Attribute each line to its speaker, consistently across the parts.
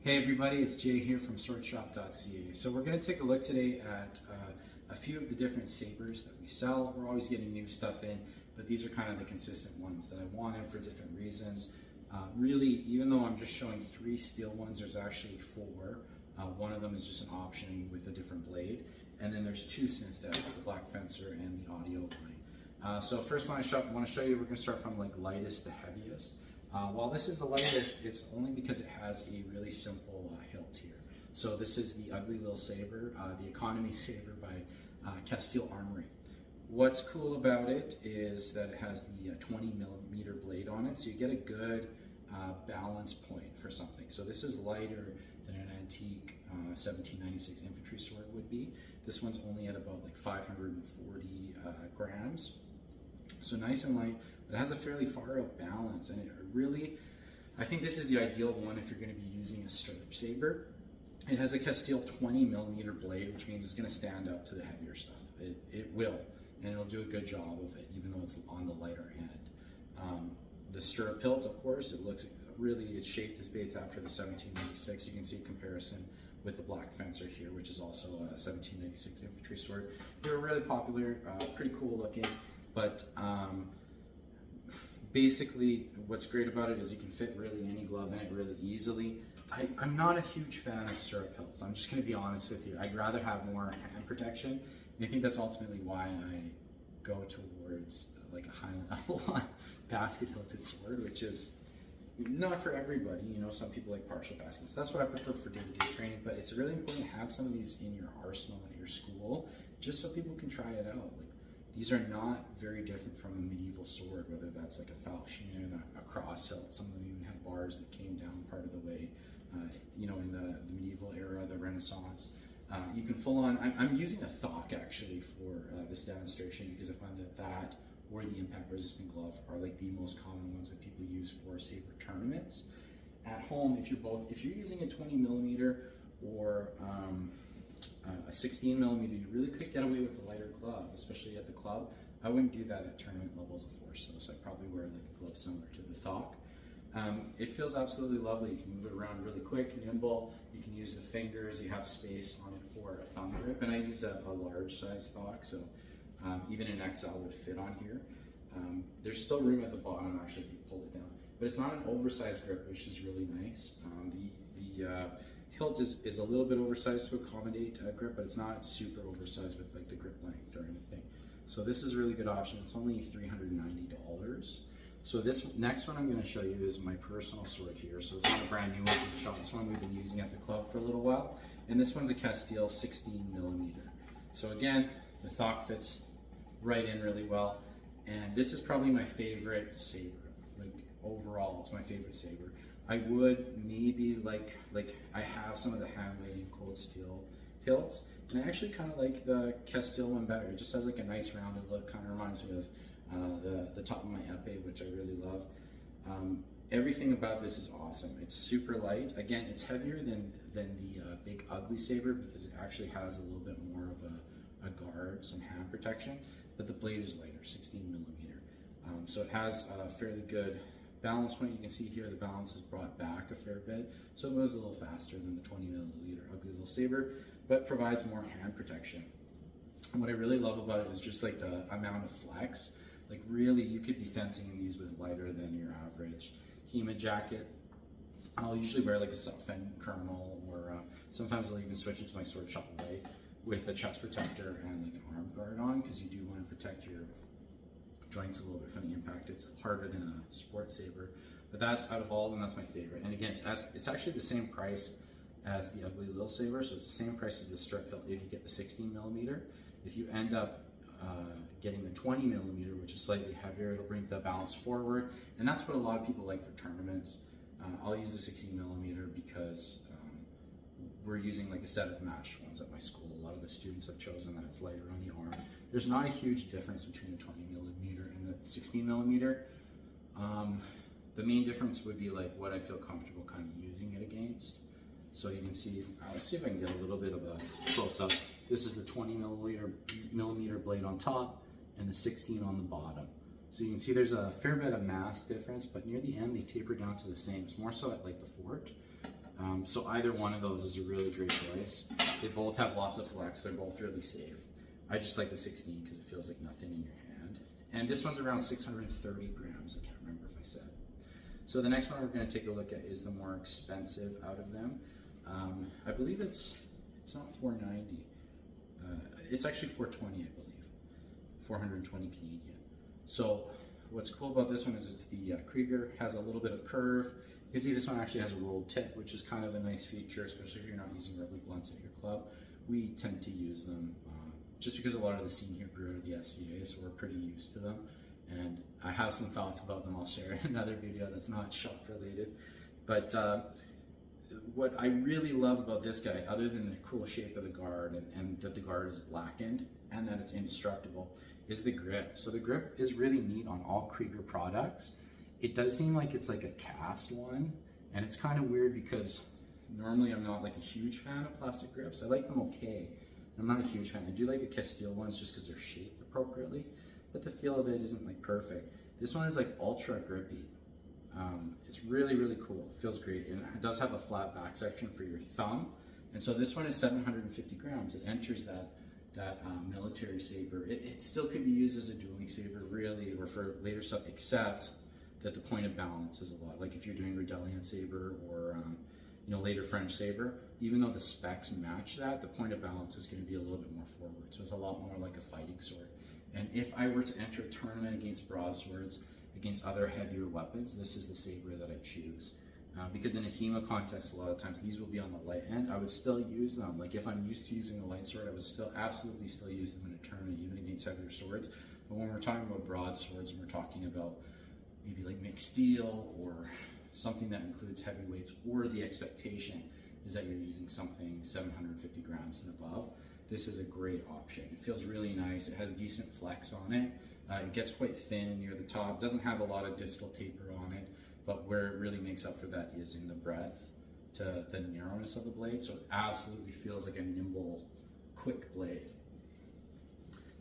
Speaker 1: Hey everybody, it's Jay here from Swordshop.ca. So we're going to take a look today at a few of the different sabers that we sell. We're always getting new stuff in, but these are kind of the consistent ones that I wanted for different reasons. Really, even though I'm just showing 3 steel ones, there's actually 4. One of them is just an option with a different blade, and then there's 2 synthetics, the black fencer and the audio line. So first one I want to show you, we're going to start from like lightest to heaviest. While this is the lightest, it's only because it has a really simple hilt here. So this is the Ugly Little Saber, the Economy Saber by Castile Armory. What's cool about it is that it has the 20mm blade on it, so you get a good balance point for something. So this is lighter than an antique 1796 infantry sword would be. This one's only at about like 540 grams. So nice and light, but it has a fairly far out balance, and it really, I think this is the ideal one if you're going to be using a stirrup saber. It has a Castile 20mm blade, which means it's going to stand up to the heavier stuff. It will, and it'll do a good job of it, even though it's on the lighter end. The stirrup hilt, of course, it's shaped as bait after the 1796. You can see a comparison with the black fencer here, which is also a 1796 infantry sword. They were really popular, pretty cool looking. But basically, what's great about it is you can fit really any glove in it really easily. I'm not a huge fan of stirrup hilts. I'm just going to be honest with you. I'd rather have more hand protection, and I think that's ultimately why I go towards like a high level on basket hilted sword, which is not for everybody. You know, some people like partial baskets. That's what I prefer for day-to-day training. But it's really important to have some of these in your arsenal at your school, just so people can try it out. These are not very different from a medieval sword, whether that's like a falchion, a cross hilt. Some of them even had bars that came down part of the way, you know, in the medieval era, the Renaissance. You can full on, I'm using a thock actually for this demonstration because I find that or the impact resistant glove are like the most common ones that people use for saber tournaments. At home, if you're using a 20mm or a 16mm, you really could get away with a lighter glove, especially at the club. I wouldn't do that at tournament levels of force, though, so I'd probably wear like a glove similar to the thock. It feels absolutely lovely. You can move it around really quick, nimble. You can use the fingers. You have space on it for a thumb grip, and I use a large size thock, so even an XL would fit on here. There's still room at the bottom actually if you pull it down, but it's not an oversized grip, which is really nice. The hilt is a little bit oversized to accommodate grip, but it's not super oversized with like the grip length or anything. So this is a really good option. It's only $390. So this next one I'm going to show you is my personal sword here. So it's not a brand new one from the shop. This one we've been using at the club for a little while, and this one's a Castile 16mm. So again, the thock fits right in really well, and this is probably my favorite saber. Like overall, it's my favorite saber. I would maybe like I have some of the handmade cold steel hilts, and I actually kind of like the Castile one better. It just has like a nice rounded look, kind of reminds me of the top of my épée, which I really love. Everything about this is awesome. It's super light. Again, it's heavier than the big ugly saber because it actually has a little bit more of a guard, some hand protection, but the blade is lighter, 16mm. So it has a fairly good balance point. You can see here the balance is brought back a fair bit, so it moves a little faster than the 20mm Ugly Little Saber, but provides more hand protection. And what I really love about it is just like the amount of flex. Like really, you could be fencing in these with lighter than your average HEMA jacket. I'll usually wear like a self-fend kernel, or sometimes I'll even switch into my Swordshop.ca with a chest protector and like an arm guard on, because you do want to protect your joints a little bit from the impact. It's harder than a sport saber, but that's, out of all of them, that's my favorite. And again, it's actually the same price as the Ugly Little Saber, so it's the same price as the strip hilt if you get the 16mm. If you end up getting the 20mm, which is slightly heavier, it'll bring the balance forward, and that's what a lot of people like for tournaments. I'll use the 16mm because we're using like a set of matched ones at my school. A lot of the students have chosen that it's lighter on the arm. There's not a huge difference between the 20mm and the 16mm. The main difference would be like what I feel comfortable kind of using it against. So you can see, let's see if I can get a little bit of a close up. This is the 20mm blade on top and the 16 on the bottom. So you can see there's a fair bit of mass difference, but near the end they taper down to the same. It's more so at like the fort. So either one of those is a really great choice. They both have lots of flex. They're both really safe. I just like the 16 because it feels like nothing in your hand. And this one's around 630 grams. I can't remember if I said. So the next one we're going to take a look at is the more expensive out of them. I believe it's not 490. It's actually 420, I believe. 420 Canadian. So what's cool about this one is it's the Krieger, has a little bit of curve. You can see this one actually has a rolled tip, which is kind of a nice feature, especially if you're not using rubber blunts at your club. We tend to use them just because a lot of the scene here grew out of the SCA, so we're pretty used to them. And I have some thoughts about them I'll share in another video that's not shop related. But what I really love about this guy, other than the cool shape of the guard and that the guard is blackened and that it's indestructible, is the grip. So the grip is really neat on all Krieger products. It does seem like it's like a cast one, and it's kind of weird because normally I'm not like a huge fan of plastic grips. I like them okay. I'm not a huge fan. I do like the Castile ones just because they're shaped appropriately, but the feel of it isn't like perfect. This one is like ultra grippy. It's really, really cool. It feels great, and it does have a flat back section for your thumb. And so this one is 750 grams. It enters that military saber. It still could be used as a dueling saber, really, or for later stuff, except that the point of balance is a lot. Like if you're doing Redelian saber or later French saber, even though the specs match that, the point of balance is going to be a little bit more forward. So it's a lot more like a fighting sword. And if I were to enter a tournament against broadswords, against other heavier weapons, this is the saber that I choose. Because in a HEMA context, a lot of times these will be on the light end. I would still use them. Like if I'm used to using a light sword, I would absolutely still use them in a tournament, even against heavier swords. But when we're talking about broadswords and we're talking about maybe like mixed steel or something that includes heavyweights, or the expectation is that you're using something 750 grams and above, this is a great option. It feels really nice. It has decent flex on it. It gets quite thin near the top. Doesn't have a lot of distal taper on it, but where it really makes up for that is in the breadth to the narrowness of the blade. So it absolutely feels like a nimble, quick blade.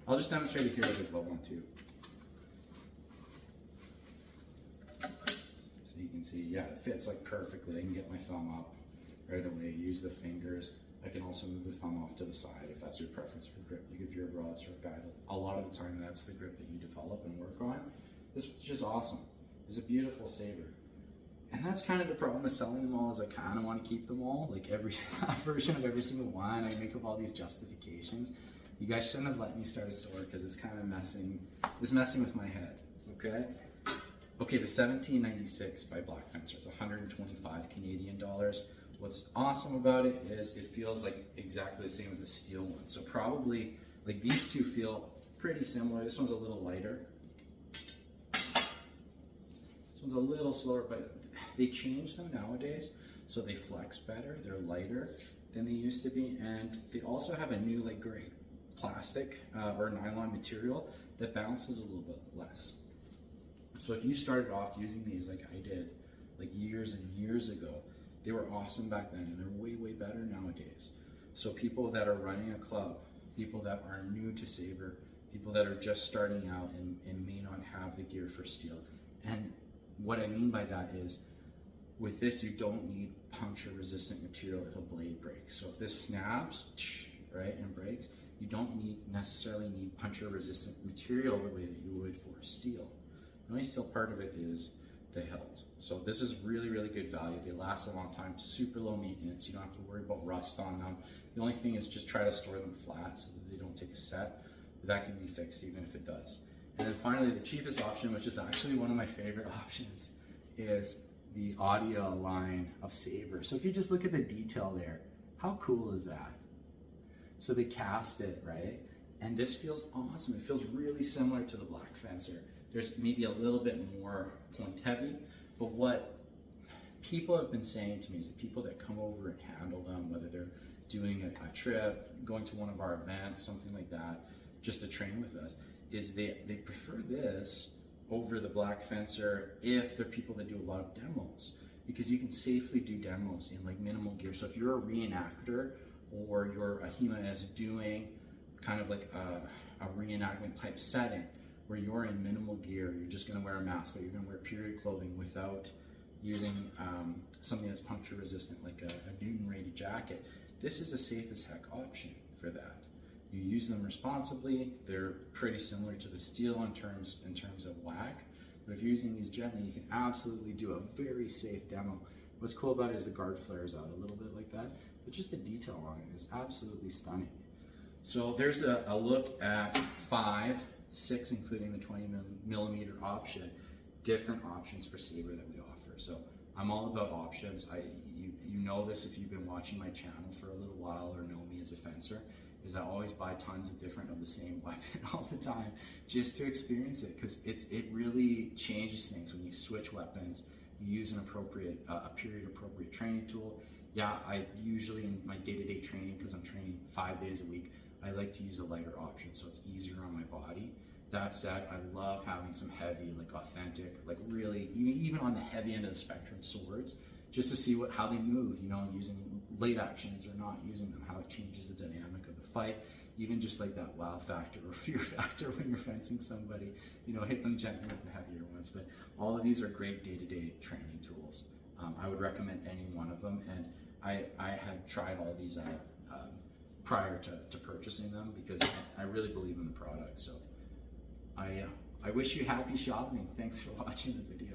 Speaker 1: I'll just demonstrate it here with a glove one too. So you can see, yeah, it fits like perfectly. I can get my thumb up right away, use the fingers. I can also move the thumb off to the side if that's your preference for grip. Like if you're a broadsword guy, a lot of the time that's the grip that you develop and work on. This is just awesome. It's a beautiful saber. And that's kind of the problem with selling them all, is I kind of want to keep them all. Like every version of every single one, I make up all these justifications. You guys shouldn't have let me start a store because it's kind of messing with my head, okay? Okay, the 1796 by Black Fencer, it's 125 Canadian dollars. What's awesome about it is it feels like exactly the same as a steel one. So probably, like these two feel pretty similar. This one's a little lighter. This one's a little slower, but they change them nowadays. So they flex better, they're lighter than they used to be. And they also have a new like great plastic or nylon material that bounces a little bit less. So if you started off using these like I did, like years and years ago, they were awesome back then, and they're way, way better nowadays. So people that are running a club, people that are new to saber, people that are just starting out and may not have the gear for steel. And what I mean by that is, with this, you don't need puncture resistant material if a blade breaks. So if this snaps, right, and breaks, you don't necessarily need puncture resistant material the way that you would for steel. The only steel part of it is the hilt. So this is really, really good value. They last a long time, super low maintenance. You don't have to worry about rust on them. The only thing is just try to store them flat so that they don't take a set. But that can be fixed even if it does. And then finally, the cheapest option, which is actually one of my favorite options, is the Audio line of sabers. So if you just look at the detail there, how cool is that? So they cast it, right? And this feels awesome. It feels really similar to the Black Fencer. There's maybe a little bit more point heavy, but what people have been saying to me is the people that come over and handle them, whether they're doing a trip, going to one of our events, something like that, just to train with us, is they prefer this over the Black Fencer if they're people that do a lot of demos, because you can safely do demos in like minimal gear. So if you're a reenactor or you're a HEMA is doing kind of like a reenactment type setting where you're in minimal gear, you're just gonna wear a mask, but you're gonna wear period clothing without using something that's puncture resistant, like a Newton rated jacket, this is a safe as heck option for that. You use them responsibly. They're pretty similar to the steel in terms of whack, but if you're using these gently, you can absolutely do a very safe demo. What's cool about it is the guard flares out a little bit like that, but just the detail on it is absolutely stunning. So there's a look at 5, 6, including the 20mm option, different options for saber that we offer. So I'm all about options. You know this if you've been watching my channel for a little while or know me as a fencer, is I always buy tons of different of the same weapon all the time just to experience it, because it really changes things when you switch weapons. You use an appropriate, a period appropriate training tool. Yeah, I usually in my day-to-day training, because I'm training 5 days a week, I like to use a lighter option so it's easier on my body. That said, I love having some heavy, like authentic, like really, even on the heavy end of the spectrum swords, just to see how they move, using late actions or not using them, how it changes the dynamic of the fight, even just like that wow factor or fear factor when you're fencing somebody, hit them gently with the heavier ones. But all of these are great day-to-day training tools. I would recommend any one of them, and I had tried all these prior to purchasing them, because I really believe in the product. So I wish you happy shopping. Thanks for watching the video.